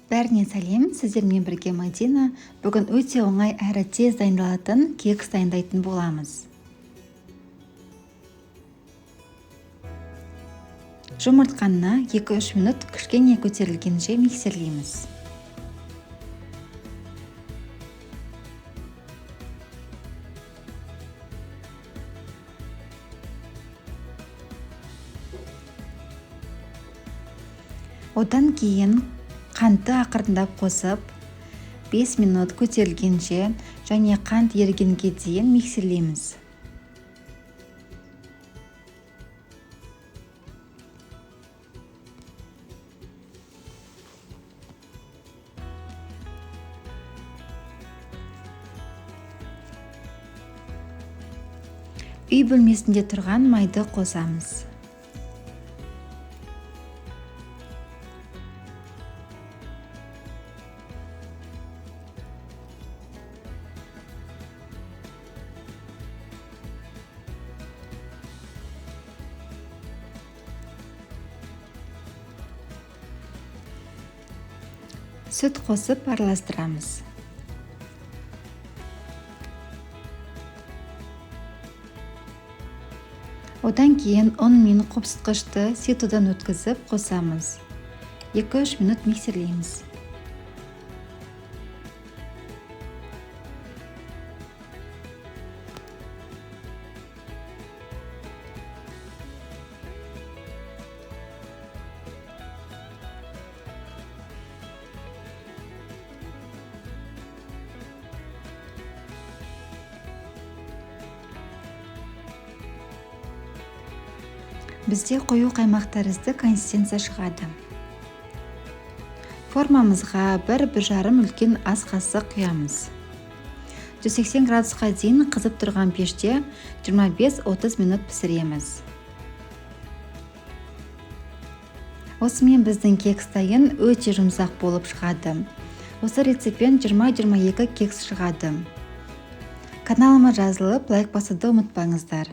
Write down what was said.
Бәріне сәлем, сіздермен бірге Мадина. Бүгін өте оңай әрі тез дайындалатын кекс дайындайтын боламыз. Жұмыртқаны 2-3 минут кішкене көтерілгенше миксерлейміз. Одан кейін қантты ақырындап қосып, 5 минут көтерілгенше және қант ерігенге дейін миксерлейміз. Үй бөлмесінде тұрған майды қосамыз. Сүт қосып араластырамыз. Одан кейін ұн мен қопсытқышты ситодан өткізіп қосамыз. 2-3 минут миксерлейміз. Бізде қою қаймақ тәрізді консистенция шығады. Формамызға 1-1,5 үлкен ас қасық құямыз. 180 градусқа дейін қызып тұрған пеште 25-30 минут пісіреміз. Осымен біздің кекс дайын өте жұмсақ болып шығады. Осы рецеппен 20-22 кекс шығады. Каналыма жазылып, лайк басуды ұмытпаңыздар.